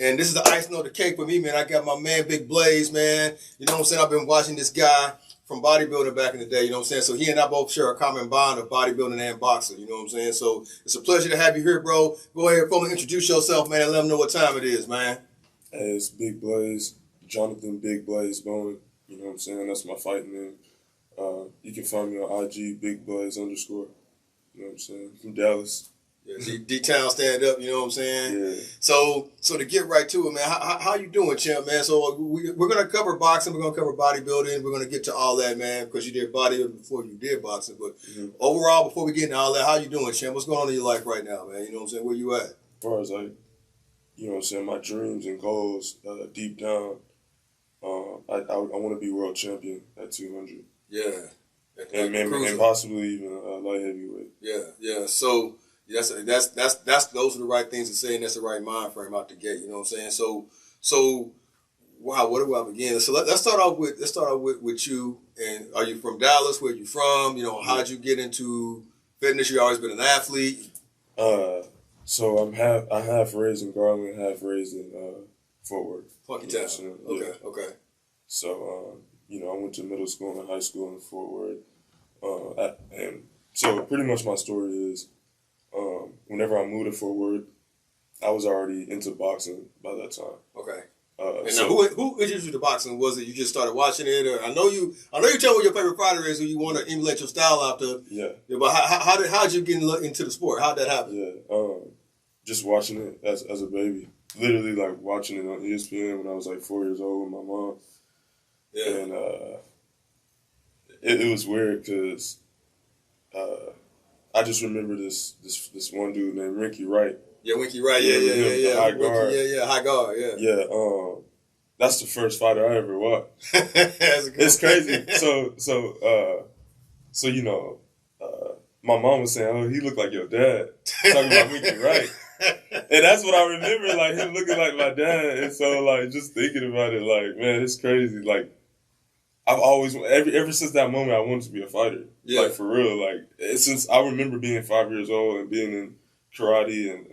And this is the icing on the cake for me, man. I got my man, Big Blaze, man. You know what I'm saying? I've been watching this guy from bodybuilding back in the day, you know what I'm saying? So he and I both share a common bond of bodybuilding and boxing, you know what I'm saying? So it's a pleasure to have you here, bro. Go ahead, formally introduce yourself, man, and let them know what time it is, man. Hey, it's Big Blaze, Jonathan Big Blaze Bowen, you know what I'm saying? That's my fighting name. You can find me on IG, Big Blaze _, you know what I'm saying? From Dallas. Yeah, D-Town stand up, you know what I'm saying? Yeah. So to get right to it, man, how you doing, champ, man? So we're going to cover boxing, we're going to cover bodybuilding, we're going to get to all that, man, because you did bodybuilding before you did boxing. But overall, before we get into all that, how you doing, champ? What's going on in your life right now, man? You know what I'm saying? Where you at? As far as, like, you know what I'm saying, my dreams and goals, deep down, I want to be world champion at 200. Yeah. And possibly even light heavyweight. Yeah. So that's those are the right things to say, and that's the right mind frame out the gate. You know what I'm saying? So wow, where do I begin? So let's start off with you. And are you from Dallas? Where you from? You know, how'd you get into fitness? You always been an athlete? So I'm half raised in Garland, half raised in Fort Worth. Funky Town. Okay. So you know, I went to middle school and high school in Fort Worth. And so pretty much my story is, whenever I moved to Fort Worth, I was already into boxing by that time. Okay. And now, who introduced you to boxing? Was it you just started watching it, or I know you tell me what your favorite fighter is, who you want to emulate your style after. Yeah. But how'd you get into the sport? How'd that happen? Yeah. Just watching it as a baby, literally like watching it on ESPN when I was like 4 years old with my mom. Yeah. And it was weird because I just remember this one dude named Rinky Wright. Yeah, Winky Wright. Yeah. High guard. High guard. Yeah. Yeah. That's the first fighter I ever watched. It's crazy. So you know, my mom was saying, "Oh, he looked like your dad." Talking about Winky Wright. And that's what I remember, like him looking like my dad. And so, like, just thinking about it, like, man, it's crazy. Like, I've always, ever since that moment, I wanted to be a fighter. Yeah. Like, for real. Like, since I remember being 5 years old and being in karate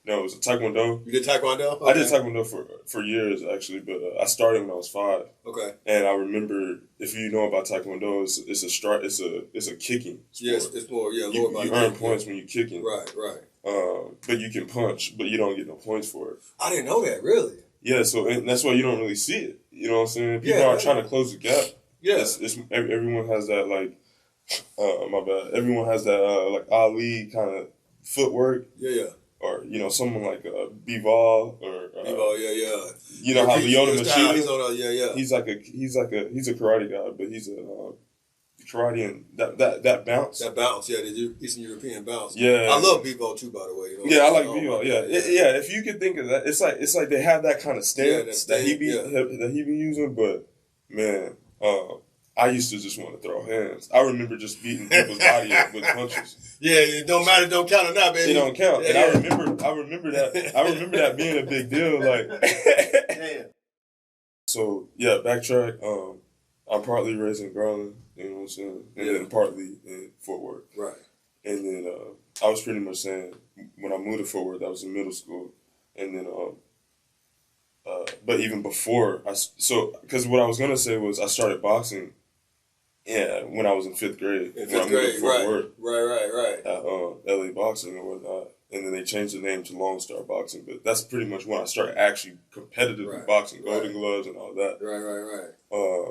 no, it was a taekwondo. You did taekwondo? Okay. I did taekwondo for years, actually, but I started when I was 5. Okay. And I remember, if you know about taekwondo, it's a kicking sport. Yes, it's more, lower body. You earn points when you're kicking. Right. But you can punch, but you don't get no points for it. I didn't know that, really. Yeah, and that's why you don't really see it. You know what I'm saying? People are trying to close the gap. Yeah. Everyone has that, like, my bad. Everyone has that, like, Ali kind of footwork. Yeah. Or, you know, someone like Bivol or... Bivol, yeah. You know how Lyoto Machida... He's He's a karate guy, but he's a... karate and that bounce. That bounce, yeah, the Eastern European bounce. Yeah. I love Bivol too, by the way. You know, yeah, I like Bivol, yeah. If you could think of that, it's like they have that kind of stance that he be using, but man, I used to just want to throw hands. I remember just beating people's body up with punches. Yeah, it don't matter, don't count or not, baby. It don't count. And I remember that being a big deal, like. Damn. So yeah, backtrack. I'm partly raised in Garland, you know what I'm saying, and then partly in Fort Worth. Right. And then I was pretty much saying when I moved to Fort Worth, I was in middle school, and then but even before because what I was gonna say was I started boxing. Yeah, when I was in 5th grade. In 5th grade, Worth, right. At LA Boxing and whatnot. And then they changed the name to Lone Star Boxing. But that's pretty much when I started actually competitively boxing, Golden Gloves and all that. Right.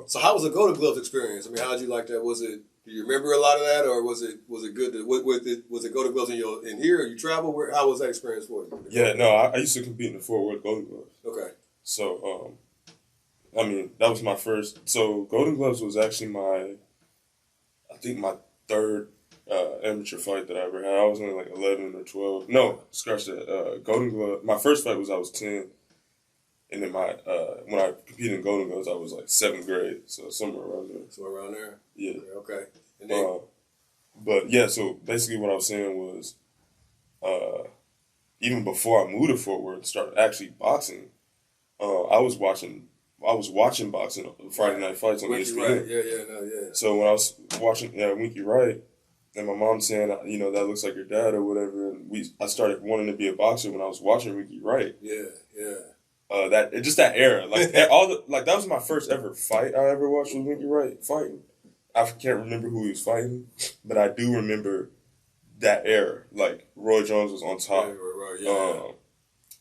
So how was the Golden Gloves experience? I mean, how did you like that? Do you remember a lot of that, or was it good? Was it Golden Gloves in here? Or you travel? How was that experience for you? Yeah, no, I used to compete in the Fort Worth Golden Gloves. Okay. So, I mean, that was my first. So Golden Gloves was actually my 3rd amateur fight that I ever had. I was only like 11 or 12. No, scratch that. Golden Glove. My first fight was I was 10, and then when I competed in Golden Gloves, I was like 7th grade. So somewhere around there. Yeah. Okay. And then, but yeah, so basically what I was saying was, even before I moved to Fort Worth and started actually boxing, I was watching boxing Friday night fights on ESPN. Right. Yeah. So when I was watching Winky Wright, and my mom saying, that looks like your dad or whatever. And I started wanting to be a boxer when I was watching Ricky Wright. Yeah. That era, that was my first ever fight I ever watched with Ricky Wright fighting. I can't remember who he was fighting, but I do remember that era. Like Roy Jones was on top.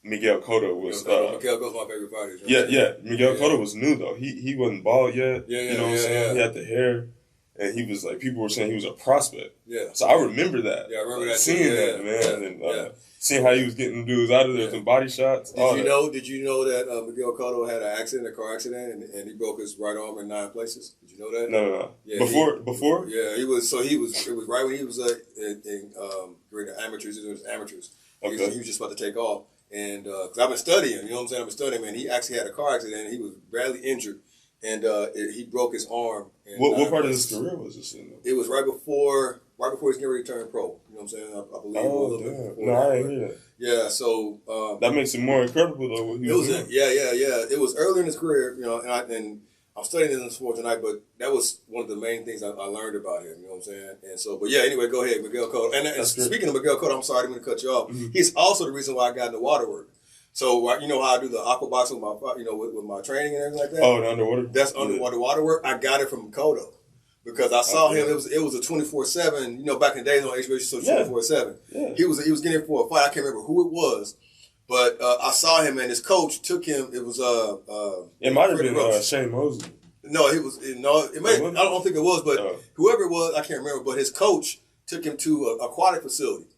Miguel Cotto was. Miguel Cotto's my favorite fighter. Yeah. Miguel Cotto was new though. He wasn't bald yet. You know what I'm saying? He had the hair, and he was like, people were saying he was a prospect. Yeah. So I remember that. Yeah, I remember that. Seeing that, man, and seeing how he was getting dudes out of there, some body shots. Did you know that Miguel Cotto had a car accident, and he broke his right arm in 9 places? Did you know that? No. Yeah, before? Yeah, it was right when he was in the amateurs. It was amateurs. Okay. He was just about to take off, and because I've been studying, you know what I'm saying? I've been studying, man. He actually had a car accident, and he was badly injured, and he broke his arm. What part of his career was this in? It was right before he's getting ready to turn pro. You know what I'm saying? I believe. Oh, damn. No, I didn't hear that. Yeah, so that makes it more incredible though. What he was doing. It was early in his career, you know, and I'm studying in the sport tonight, but that was one of the main things I learned about him. You know what I'm saying? And so, but yeah, anyway, go ahead, Miguel Cotto. And speaking of Miguel Cotto, I'm sorry, I didn't mean to cut you off. Mm-hmm. He's also the reason why I got into water work. So you know how I do the aqua boxing with my, with my training and everything like that. Oh, the underwater. That's underwater water work. I got it from Cotto. Because I saw him, it was a 24/7. You know, back in the days on HBO, so 24/7. Yeah. He was getting in for a fight. I can't remember who it was, but I saw him and his coach took him. It was it might have been Shane Mosley. No, it was I don't think it was, but whoever it was, I can't remember. But his coach took him to an aquatic facility,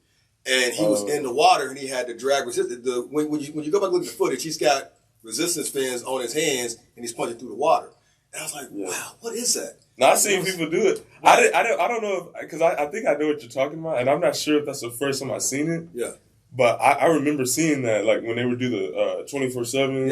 and he was in the water and he had to drag resistance. When you go back and look at the footage, he's got resistance fins on his hands and he's punching through the water. And I was like, wow, what is that? Now, I've seen people do it. I don't know because I think I know what you're talking about, and I'm not sure if that's the first time I've seen it. Yeah. But I remember seeing that, like when they would do the 24/7. And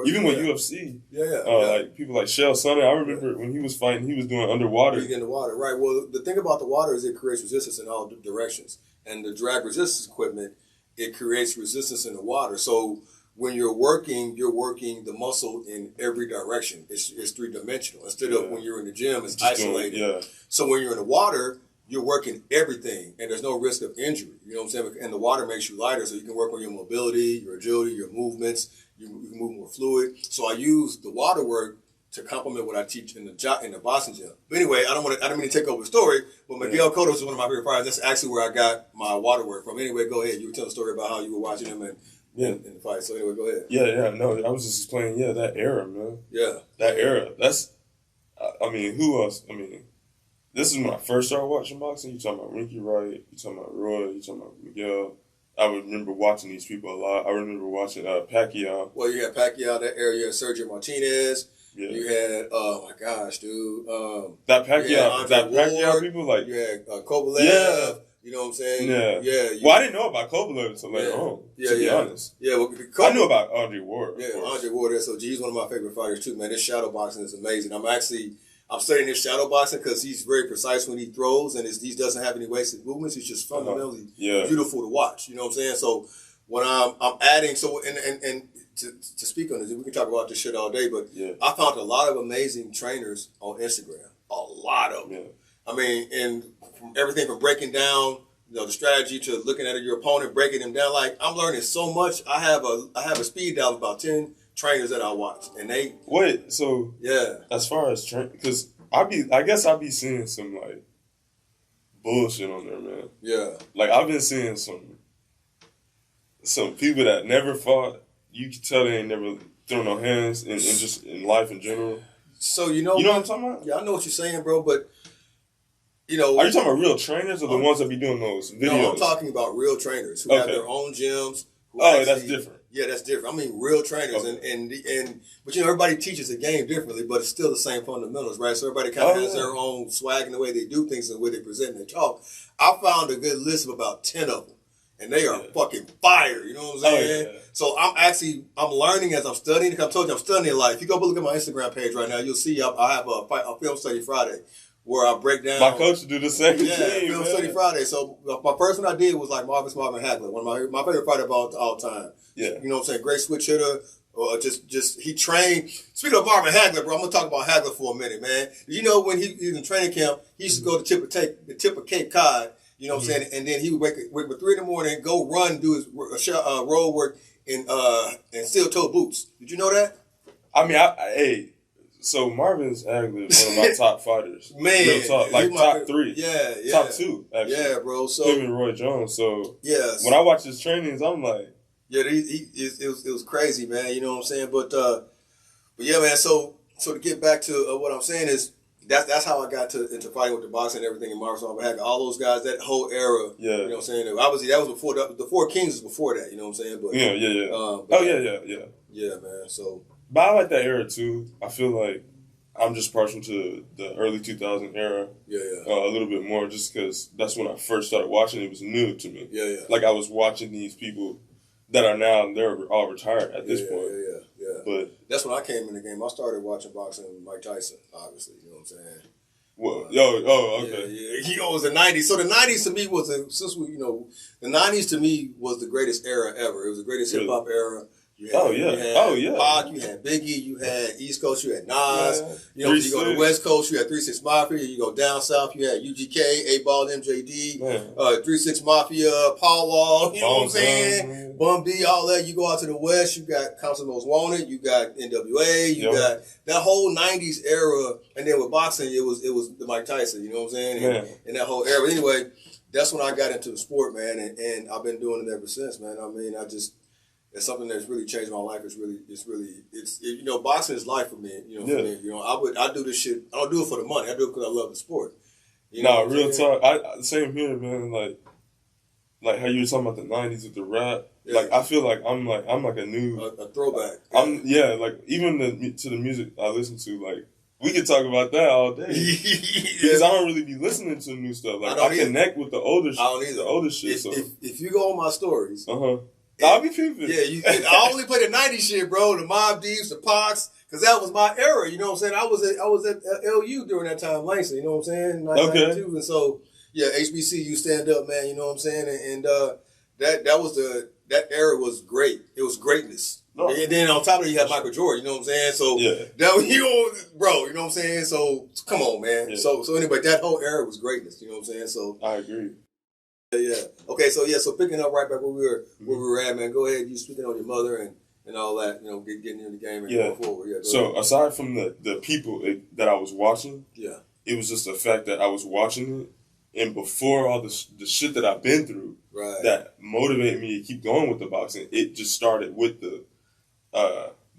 even with UFC. Like people like Chael Sonnen. I remember when he was fighting, he was doing underwater. In the water, right? Well, the thing about the water is it creates resistance in all directions, and the drag resistance equipment, it creates resistance in the water. So when you're working the muscle in every direction. It's 3-dimensional. Instead of when you're in the gym, it's isolated. So when you're in the water, you're working everything, and there's no risk of injury. You know what I'm saying? And the water makes you lighter, so you can work on your mobility, your agility, your movements. You can move more fluid. So I use the water work to complement what I teach in the boxing gym. But anyway, I don't mean to take over the story, but Miguel Cotto is one of my favorite fighters. That's actually where I got my water work from. Anyway, go ahead. You were telling a story about how you were watching him in the fight. So anyway, go ahead. No, I was just explaining, that era, man. Yeah. That era. That's, who else? This is when I first started watching boxing. You talking about Ricky Wright, you talking about Roy, you talking about Miguel. I remember watching these people a lot. I remember watching Pacquiao. Well, you had Pacquiao that era. You had Sergio Martinez. Yeah. You had, oh my gosh, dude. That Pacquiao people, like. You had Kovalev. Yeah. You know what I'm saying? Yeah. I didn't know about Kovalev until later on, to be honest. Yeah, well, I knew about Andre Ward. Yeah, Andre Ward, SOG. He's one of my favorite fighters too, man. This shadow boxing is amazing. I'm studying his shadow boxing because he's very precise when he throws, and he doesn't have any wasted movements. He's just fundamentally beautiful to watch. You know what I'm saying? So when I'm adding, and to speak on this, we can talk about this shit all day, but I found a lot of amazing trainers on Instagram. A lot of them. Yeah. And from everything from breaking down, the strategy to looking at your opponent, breaking them down. Like, I'm learning so much. I have a speed dial of about 10 trainers that I watch, and they as far as because I guess I'll be seeing some like bullshit on there, man. Yeah, like I've been seeing some people that never fought. You can tell they ain't never thrown no hands and just in life in general. So you know what I'm talking about? Yeah, I know what you're saying, bro. But are you talking about real trainers or the ones that be doing those videos? No, I'm talking about real trainers who have their own gyms. That's different. Yeah, that's different. Real trainers, but everybody teaches the game differently, but it's still the same fundamentals, right? So everybody kind of has their own swag in the way they do things and the way they present and they talk. I found a good list of about 10 of them, and they are fucking fire. You know what I'm saying? So I'm learning as I'm studying. Because I told you I'm studying a lot. If you go look at my Instagram page right now, you'll see I have a film study Friday where I break down. My coach do the same thing. Film study Friday. So my first one I did was like Marvin Hagler, one of my favorite fighter of all time. Yeah. You know what I'm saying? Great switch hitter, Or just he trained. Speaking of Marvin Hagler, bro, I'm gonna talk about Hagler for a minute, man. You know, when he was in training camp, he used to go to the tip of Cape Cod. You know what I'm saying? And then he would wake up 3 in the morning, go run, do his road work in steel toe boots. Did you know that? I mean, hey. So Marvin's Hagler is one of my top fighters. Man, real talk, like top 3. Yeah. Top 2, actually. Yeah, bro. So him and Roy Jones. So yes. When I watch his trainings, I'm like, yeah, it was crazy, man. You know what I'm saying? But yeah, man. So to get back to what I'm saying is that's how I got into fighting with the boxing and everything in Marvin Hagler. All those guys, that whole era. Yeah. You know what I'm saying? Obviously, that was before the Four Kings was before that. You know what I'm saying? But yeah. Yeah, man. So. But I like that era too. I feel like I'm just partial to the early 2000 era. Yeah. A little bit more just because that's when I first started watching. It was new to me. Yeah. Like I was watching these people that are now, they're all retired at this point. Yeah. But that's when I came in the game. I started watching boxing with Mike Tyson, obviously. You know what I'm saying? Well, okay. Yeah. You know, it was the 90s. So the 90s to me was, the 90s to me was the greatest era ever. It was the greatest hip-hop era. You had Pac, you had Biggie, you had East Coast, you had Nas. Yeah. You know, you go to the West Coast, you had 3-6 Mafia. You go down south, you had UGK, 8-Ball, MJD, 3-6 Mafia, Paul Wall. You know what I'm saying? Bum B, all that. You go out to the West, you got Council Most Wanted, you got NWA, you got that whole 90s era. And then with boxing, it was the Mike Tyson. You know what I'm saying? And that whole era. But anyway, that's when I got into the sport, man, and I've been doing it ever since, man. I mean, it's something that's really changed my life. You know, boxing is life for me. You know, for me. You know, I do this shit. I don't do it for the money. I do it because I love the sport. You know real talk. Same here, man. Like how you were talking about the '90s with the rap. Yeah. Like I feel like I'm like a new a throwback. Like even to the music I listen to. Like we could talk about that all day because I don't really be listening to new stuff. Like I connect with the older shit. I don't either. The older shit. If you go on my stories. I'll be peeping. Yeah, I only play the 90s shit, bro. The Mobb Deeps, the Pacs, because that was my era. You know what I'm saying? I was at LU during that time, Langston. You know what I'm saying? 1992. And so, yeah, HBCU stand up, man. You know what I'm saying? And that era was great. It was greatness. Oh. And then on top of it, you had Michael Jordan. You know what I'm saying? So bro. You know what I'm saying? So come on, man. Yeah. So anyway, that whole era was greatness. You know what I'm saying? So I agree. Yeah. Okay. So picking up right back where we were at, man. Go ahead. You speaking on your mother and all that. You know, getting in the game and going forward. Yeah. So ahead. Aside from the people that I was watching, it was just the fact that I was watching it, and before all the shit that I've been through, that motivated me to keep going with the boxing. It just started with the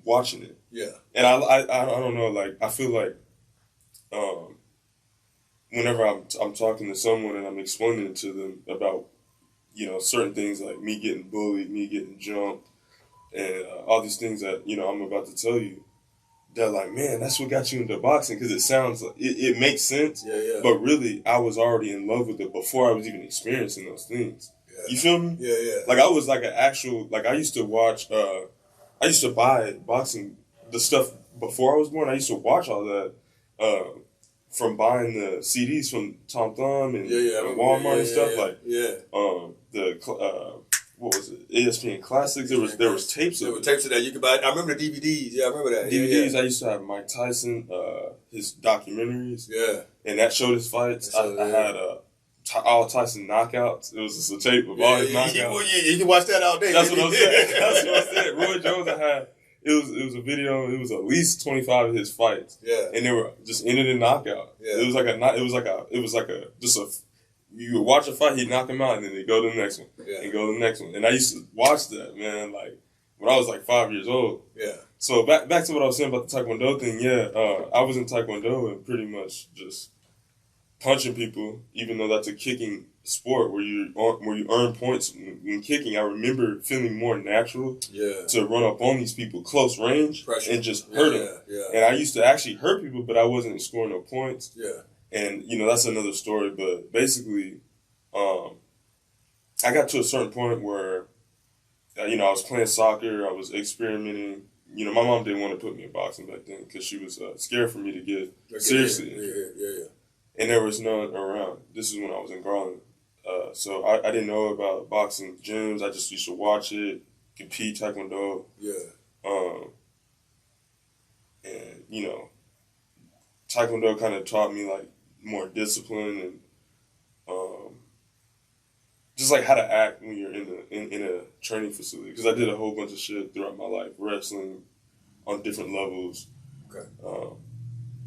watching it. Yeah. And I don't know. Like I feel like whenever I'm talking to someone and I'm explaining to them about, you know, certain things like me getting bullied, me getting jumped, and all these things that, you know, I'm about to tell you, they're like, man, that's what got you into boxing, because it sounds like it makes sense. Yeah. But really, I was already in love with it before I was even experiencing those things. Yeah. You feel me? Yeah. Like I was like an actual, like I used to watch, I used to buy boxing, the stuff before I was born. I used to watch all that. From buying the CDs from Tom Thumb and Walmart and stuff what was it? ESPN Classics. There was tapes. There were tapes of that you could buy. I remember the DVDs. Yeah, I remember that. DVDs. I used to have Mike Tyson, his documentaries. Yeah, and that showed his fights. I had all Tyson knockouts. It was just a tape of all his knockouts. You can watch that all day. That's what I'm saying. That's what I'm saying. Roy Jones, I had. It was a video. It was at least 25 of his fights. Yeah, and they were just ended in knockout. Yeah, it was like a you would watch a fight, he'd knock him out, and then they go to the next one, and go to the next one. And I used to watch that, man, like when I was like 5 years old. Yeah. So back to what I was saying about the Taekwondo thing. Yeah, I was in Taekwondo and pretty much just punching people, even though that's a kicking sport where you earn points when kicking. I remember feeling more natural to run up on these people close range and just hurt them. Yeah. And I used to actually hurt people, but I wasn't scoring no points. Yeah. And, you know, that's another story. But basically, I got to a certain point where, you know, I was playing soccer. I was experimenting. You know, my mom didn't want to put me in boxing back then because she was scared for me to get seriously injured. Yeah. And there was none around. This is when I was in Garland. So I didn't know about boxing gyms. I just used to watch it, compete Taekwondo. Yeah. And, you know, Taekwondo kind of taught me, like, more discipline and just, like, how to act when you're in a training facility. Because I did a whole bunch of shit throughout my life, wrestling on different levels. Okay.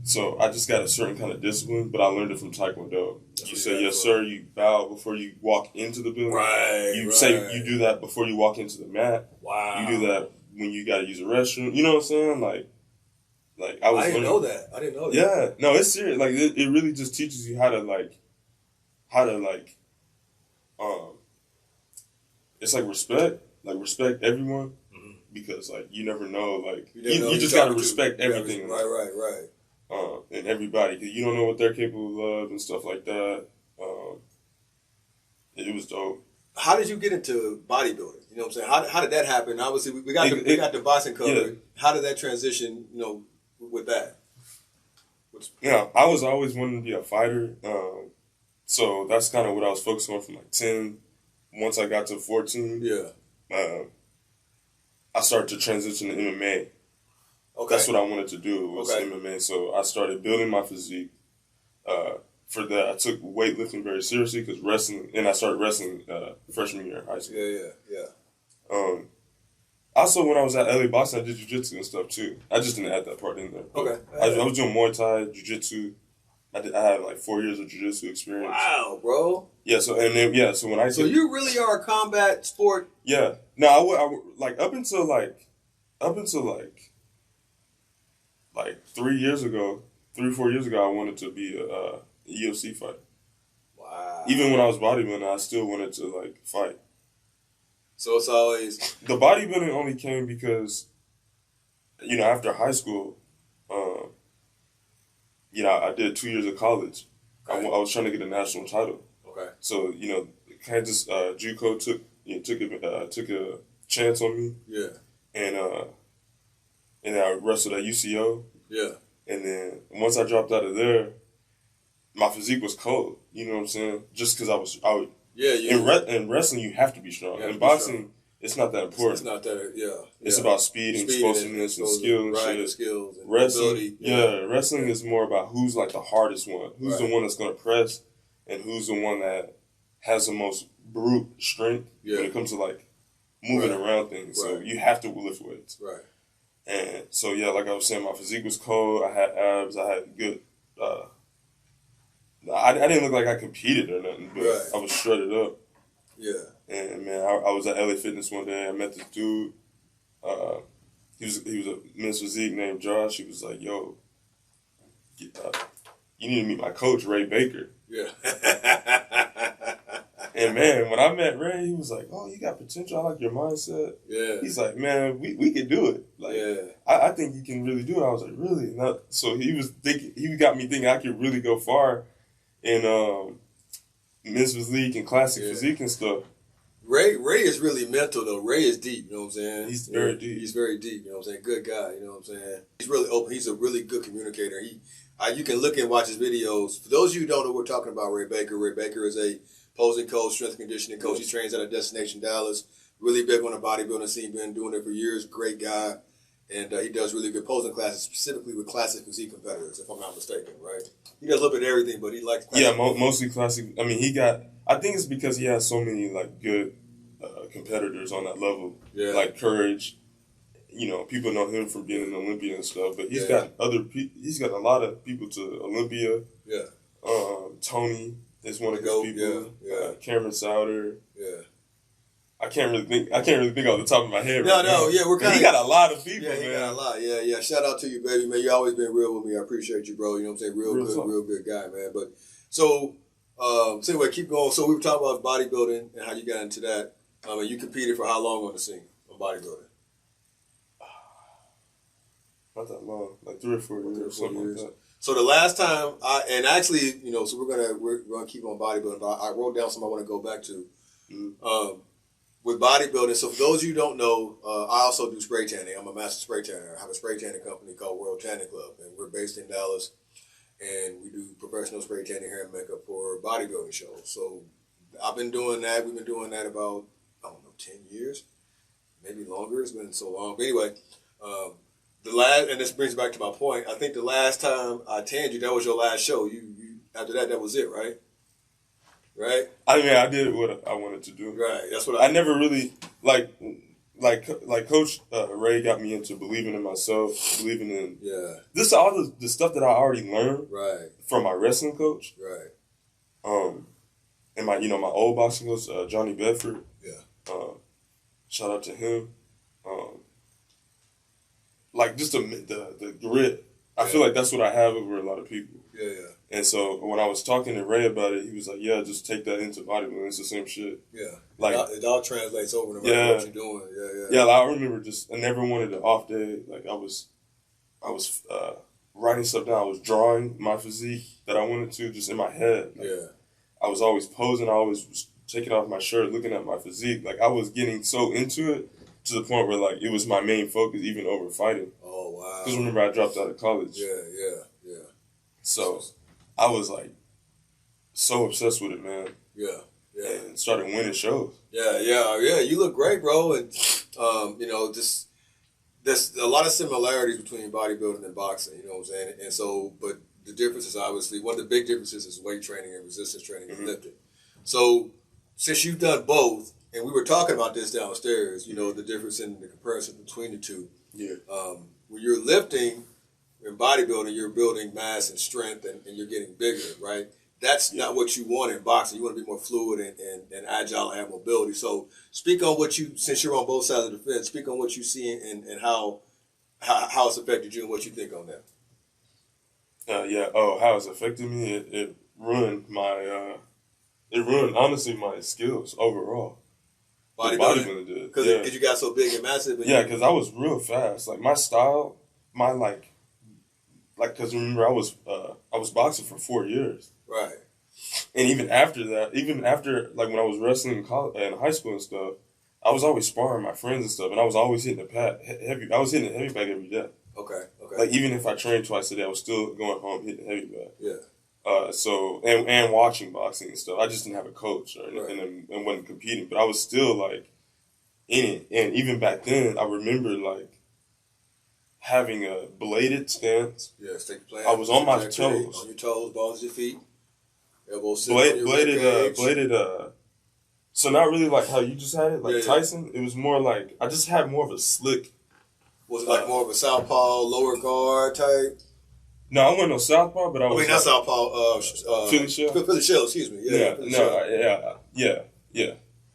So I just got a certain kind of discipline, but I learned it from Taekwondo. You say, yes, sir, you bow before you walk into the building. Right, You say you do that before you walk into the mat. Wow. You do that when you got to use a restroom. You know what I'm saying? Like I didn't know that. I didn't know that. Yeah. No, it's serious. Like, it really just teaches you how to it's like respect. Like, respect everyone. Mm-hmm. Because, like, you never know. Like, you just got to respect everything. Right. And everybody, because you don't know what they're capable of and stuff like that. It was dope. How did you get into bodybuilding? You know what I'm saying? How did that happen? Obviously, we got the boxing covered. Yeah. How did that transition, you know, with that? Yeah, I was always wanting to be a fighter. So that's kind of what I was focused on from, like, 10. Once I got to 14, I started to transition to MMA. Okay. That's what I wanted to do, was MMA. So I started building my physique. For that, I took weightlifting very seriously, because wrestling, and I started wrestling freshman year in high school. Yeah. Also, when I was at LA Boxing, I did jiu-jitsu and stuff too. I just didn't add that part in there. Okay. I was doing Muay Thai, jiu-jitsu. I had like 4 years of jiu-jitsu experience. Wow, bro. Yeah. So when I you really are a combat sport. Yeah. No, I like up until like 3 years ago, 4 years ago, I wanted to be a UFC fighter. Wow. Even when I was bodybuilding, I still wanted to, like, fight. So it's always... The bodybuilding only came because, you know, after high school, you know, I did 2 years of college. Okay. I was trying to get a national title. Okay. So, you know, Kansas JUCO took a chance on me. Yeah. And I wrestled at UCO. Yeah. And then once I dropped out of there, my physique was cold. You know what I'm saying? Just because in wrestling, you have to be strong. In boxing, it's not that important. It's not that, yeah. It's about speed and explosiveness and skill and shit. Skills and wrestling, wrestling is more about who's, like, the hardest one. Who's the one that's going to press, and who's the one that has the most brute strength when it comes to, like, moving around things. So you have to lift weights. Right. And so, yeah, like I was saying, my physique was cold. I had abs. I had good... I didn't look like I competed or nothing, but I was shredded up. Yeah. And, man, I was at LA Fitness one day. I met this dude. He was a men's physique named Josh. He was like, yo, you need to meet my coach, Ray Baker. Yeah. And, man, when I met Ray, he was like, oh, you got potential. I like your mindset. Yeah. He's like, man, we could do it. Like, I think you can really do it. I was like, really? So he got me thinking I could really go far in men's physique and classic physique and stuff. Ray is really mental, though. Ray is deep, you know what I'm saying? He's very deep. He's very deep, you know what I'm saying? Good guy, you know what I'm saying? He's really open. He's a really good communicator. You can look and watch his videos. For those of you who don't know, we're talking about Ray Baker. Ray Baker is a posing coach, strength conditioning coach. He trains at a Destination Dallas. Really big on the bodybuilding scene. Been doing it for years. Great guy. And he does really good posing classes, specifically with classic physique competitors, if I'm not mistaken, right? He does a little bit of everything, but he likes classic. Yeah, mostly classic. I mean, I think it's because he has so many, like, good competitors on that level. Yeah. Like Courage. You know, people know him from being an Olympian and stuff, but he's got he's got a lot of people to Olympia. Yeah. Tony is one of those people. Yeah. Cameron Souder. Yeah. I can't really think off the top of my head. We're kind of... He got a lot of people, man. He got a lot, yeah. Shout out to you, baby, man. You always been real with me. I appreciate you, bro. You know what I'm saying? Real good guy, man. But, so anyway, keep going. So we were talking about bodybuilding and how you got into that. And you competed for how long on the scene of bodybuilding? Not that long, like 3 or 4 years, something like that. So the last time, so we're gonna keep on bodybuilding, but I wrote down something I want to go back to. Mm-hmm. With bodybuilding, so for those of you who don't know, I also do spray tanning. I'm a master spray tanner. I have a spray tanning company called World Tanning Club, and we're based in Dallas, and we do professional spray tanning, hair and makeup for bodybuilding shows. So I've been doing that. We've been doing that about, 10 years, maybe longer. It's been so long. But anyway, The last, and this brings back to my point. I think the last time I tanned you, that was your last show. You after that was it, right? Right. I mean, I did what I wanted to do. Right. That's what I never really like Coach Ray got me into believing in myself, believing in this all the stuff that I already learned from my wrestling coach. Right. And my my old boxing coach Johnny Bedford. Yeah. Shout out to him. Like just the grit. I feel like that's what I have over a lot of people. Yeah, yeah. And so when I was talking to Ray about it, he was like, "Yeah, just take that into bodybuilding. It's the same shit." Yeah, like it all translates over to what you're doing. Yeah. Like, I remember I never wanted an off day. Like I was writing stuff down. I was drawing my physique that I wanted to just in my head. Like, I was always posing. I always was taking off my shirt, looking at my physique. Like I was getting so into it to the point where like it was my main focus, even over fighting. Oh wow! Because remember, I dropped out of college. Yeah. So I was like so obsessed with it, man. Yeah. And started winning shows. Yeah. You look great, bro. And just there's a lot of similarities between bodybuilding and boxing. You know what I'm saying? And so, but the difference is obviously one of the big differences is weight training and resistance training and lifting. So since you've done both, and we were talking about this downstairs, the difference in the comparison between the two. Yeah. When you're lifting in bodybuilding, you're building mass and strength and you're getting bigger, right? That's not what you want in boxing. You want to be more fluid and agile and have mobility. So speak on what since you're on both sides of the fence, speak on what you see and how it's affected you and what you think on that. How it's affected me? It ruined my, honestly my skills overall. Bodybuilding did. Because you got so big and massive. Because I was real fast. Like my style, because remember I was boxing for 4 years. Right. And even after like when I was wrestling in high school and stuff, I was always sparring my friends and stuff, and I was always hitting the pad heavy. I was hitting the heavy bag every day. Okay. Like even if I trained twice a day, I was still going home hitting the heavy bag. Yeah. So and watching boxing and stuff. I just didn't have a coach or anything and wasn't competing, but I was still like in it. And even back then, I remember like having a bladed stance. Yeah, stick plan. I was on my toes. On your toes, balls at your feet. Elbows bladed. So not really like how you just had it, like Tyson. It was more like I just had more of a slick. Was it like more of a southpaw, lower guard type? No, I wasn't no southpaw, but I was. I mean, not southpaw. Philly shell. Philly shell, excuse me. Yeah. It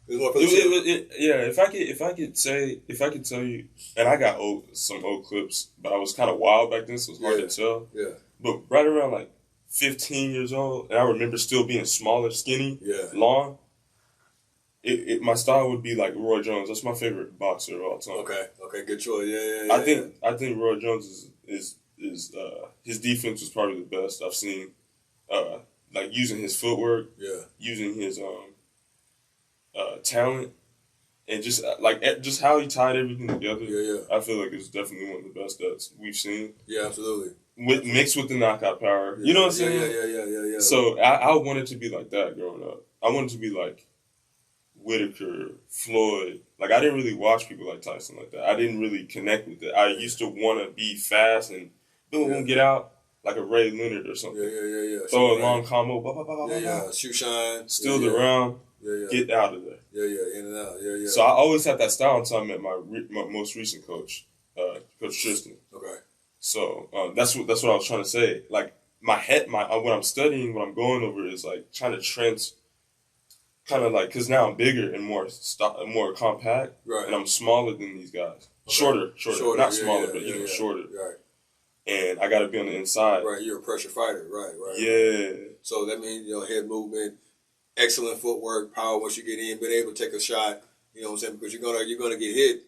was more Philly shell. If I could tell you, and I got some old clips, but I was kind of wild back then, so it's hard to tell. Yeah. But right around like 15 years old, and I remember still being smaller, skinny, long. My style would be like Roy Jones. That's my favorite boxer of all time. Okay, good choice. Yeah. I think Roy Jones is his defense was probably the best I've seen. Like using his footwork, using his talent, and just how he tied everything together. I feel like it's definitely one of the best that we've seen. Yeah, absolutely. Mixed with the knockout power. You know what I'm saying? Yeah. So I wanted to be like that growing up. I wanted to be like Whitaker, Floyd. Like I didn't really watch people like Tyson like that. I didn't really connect with it. I used to want to be fast and boom, get out like a Ray Leonard or something. Yeah. Throw a long combo. Shoe shine. Steal the round. Get out of there. Yeah, in and out. Yeah. So I always had that style until I met my most recent coach, Coach Tristan. Okay. So that's what I was trying to say. Like my head, what I'm studying, what I'm going over is like trying to trends. Kind of like, because now I'm bigger and more compact, and I'm smaller than these guys. Okay. Shorter, not smaller, but shorter. Right. And I got to be on the inside. Right, you're a pressure fighter, right. Yeah. So that means, head movement, excellent footwork, power once you get in, being able to take a shot, you know what I'm saying, because you're gonna get hit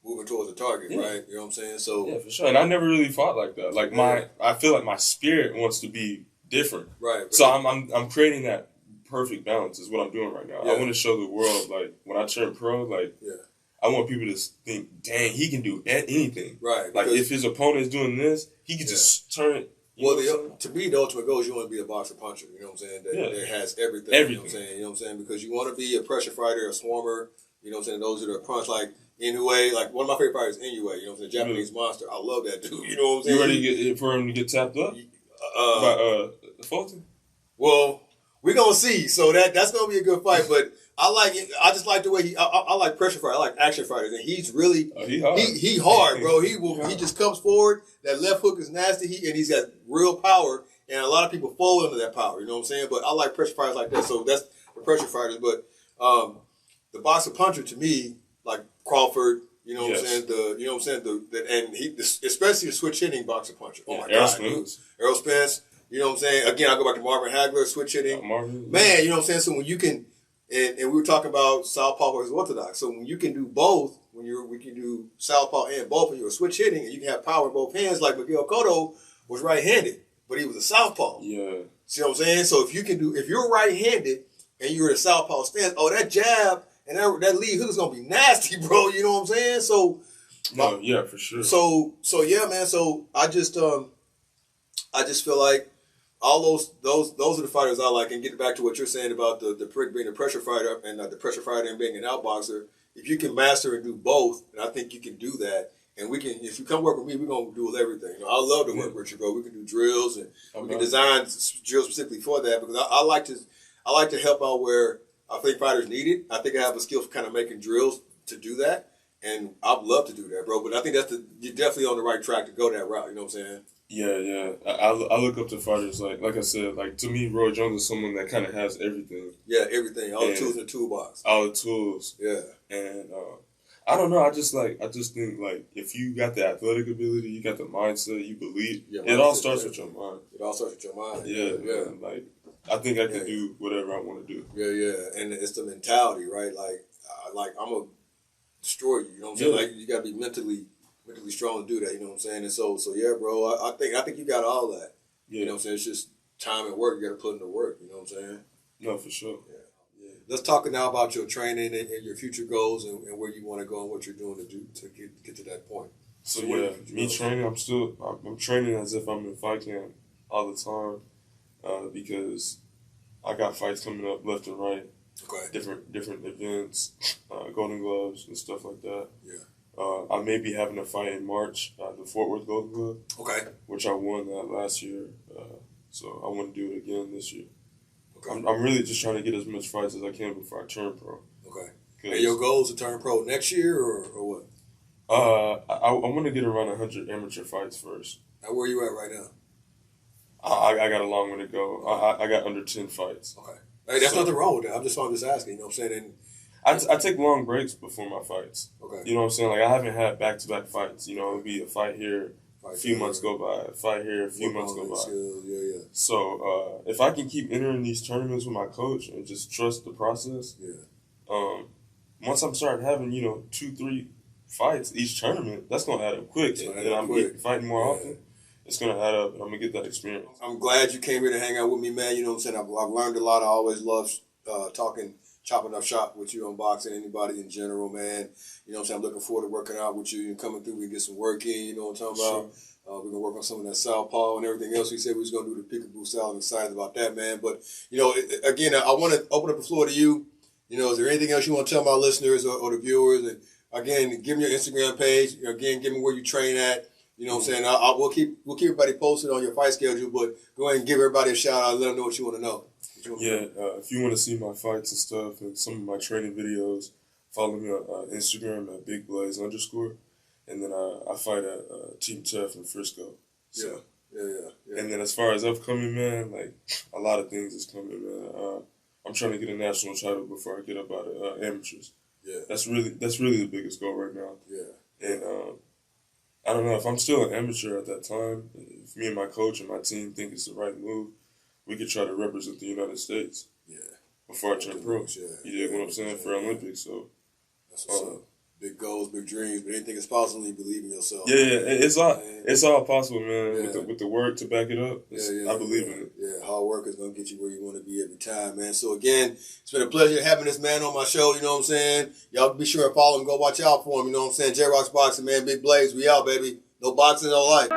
moving towards the target, right? You know what I'm saying? So yeah, for sure. And I never really fought like that. Like I feel like my spirit wants to be different. Right. So I'm creating that perfect balance is what I'm doing right now. I want to show the world, like, when I turn pro, like, I want people to think, dang, he can do anything. Right. Like, if his opponent is doing this, he can just turn it. To me, the ultimate goal is you want to be a boxer puncher, you know what I'm saying? That has everything. You know what I'm saying? Because you want to be a pressure fighter, a swarmer, You know what I'm saying? Those are the punch like Inoue, like one of my favorite fighters, Inoue. You know what I'm saying? Japanese monster. I love that dude. You know what I'm saying? You ready for him to get tapped up by Fulton? Well, we're gonna see. So that's gonna be a good fight. But I like it. I just like the way I like pressure fighter. I like action fighters, and he's really he hard. He hard, bro. He just comes forward. That left hook is nasty. And he's got real power, and a lot of people fall under that power. You know what I'm saying? But I like pressure fighters like that. So that's the pressure fighters. But the boxer puncher to me, like Crawford. You know what I'm saying? Especially the switch hitting boxer puncher. Oh my God, Errol Spence. You know what I'm saying? Again, I go back to Marvin Hagler, switch hitting. Man, you know what I'm saying? So when you can, and we were talking about Southpaw versus Orthodox. So when you can do both, we can do Southpaw and both, and you're switch hitting, and you can have power in both hands, like Miguel Cotto was right-handed, but he was a Southpaw. Yeah. See what I'm saying? So if you're right-handed and you're in a Southpaw stance, that jab and that lead hook is gonna be nasty, bro. You know what I'm saying? So, yeah, for sure. So yeah, man. So I just feel like all those are the fighters I like. And get back to what you're saying about the prick being a pressure fighter and the pressure fighter and being an outboxer. If you can master and do both, and I think you can do that. And we can, if you come work with me, we're gonna do everything. You know, I love to work with you, bro. We can do drills and we can design drills specifically for that because I like to help out where I think fighters need it. I think I have a skill for kind of making drills to do that, and I'd love to do that, bro. But I think you're definitely on the right track to go that route. You know what I'm saying? Yeah. I look up to fighters like I said, like to me, Roy Jones is someone that kind of has everything. Yeah, everything, all the tools in the toolbox. All the tools. Yeah. And I don't know. I just think like if you got the athletic ability, you got the mindset, you believe. It all starts with your mind. It all starts with your mind. Yeah. Man, like I think I can do whatever I want to do. Yeah. And it's the mentality, right? Like I'm gonna destroy you. You know what I'm saying? Like you gotta be mentally strong to do that. You know what I'm saying? And so yeah, bro. I think you got all that. Yeah. You know what I'm saying? It's just time and work. You gotta put in the work. You know what I'm saying? No, for sure. Yeah. Let's talk now about your training and your future goals and where you want to go and what you're doing to get to that point. So me training, I'm training as if I'm in fight camp all the time because I got fights coming up left and right. Okay. Different events, Golden Gloves and stuff like that. Yeah. I may be having a fight in March, the Fort Worth Golden Glove. Okay. Which I won that last year, so I want to do it again this year. Okay. I'm really just trying to get as much fights as I can before I turn pro. Okay. And your goal is to turn pro next year or what? I want to get around 100 amateur fights first. Now, where are you at right now? I got a long way to go. I got under 10 fights. Okay. Hey, that's nothing wrong with that. I'm just asking. You know what I'm saying? I take long breaks before my fights. Okay. You know what I'm saying? Like I haven't had back-to-back fights. You know, it'll be a fight here. A few months go by, fight here, a few months go by. Yeah. So if I can keep entering these tournaments with my coach and just trust the process, once I'm starting having 2-3 fights each tournament, that's gonna add up quick. And I'm fighting more often. It's gonna add up, and I'm gonna get that experience. I'm glad you came here to hang out with me, man. You know what I'm saying? I've learned a lot. I always love chopping up shop with you on boxing, anybody in general, man. You know what I'm saying? I'm looking forward to working out with you and coming through. We get some work in, you know what I'm talking about? We're going to work on some of that southpaw and everything else. We said we was going to do the peekaboo style. I'm excited about that, man. But, again, I want to open up the floor to you. Is there anything else you want to tell my listeners or the viewers? And, again, give me your Instagram page. Again, give me where you train at. You know what I'm saying? We'll keep everybody posted on your fight schedule, but go ahead and give everybody a shout out and let them know what you want to know. If you want to see my fights and stuff and some of my training videos, follow me on Instagram at BigBlaze_. And then I fight at Team Tough in Frisco. So. Yeah. And then as far as upcoming, man, like a lot of things is coming, man. I'm trying to get a national title before I get up out of amateurs. Yeah. That's really the biggest goal right now. Yeah. And I don't know if I'm still an amateur at that time. If me and my coach and my team think it's the right move, we could try to represent the United States. Yeah. Before I turn pro. Yeah. You dig what I'm saying? For Olympics, so. That's what's up. Big goals, big dreams, but anything is possible when you believe in yourself. Yeah. It's all possible, man. With the work to back it up. I believe in it. Yeah, hard work is gonna get you where you want to be every time, man. So again, it's been a pleasure having this man on my show. You know what I'm saying? Y'all be sure to follow him, go watch out for him. You know what I'm saying? J-Rock's Boxing, man. Big Blaze, we out, baby. No boxing, no life.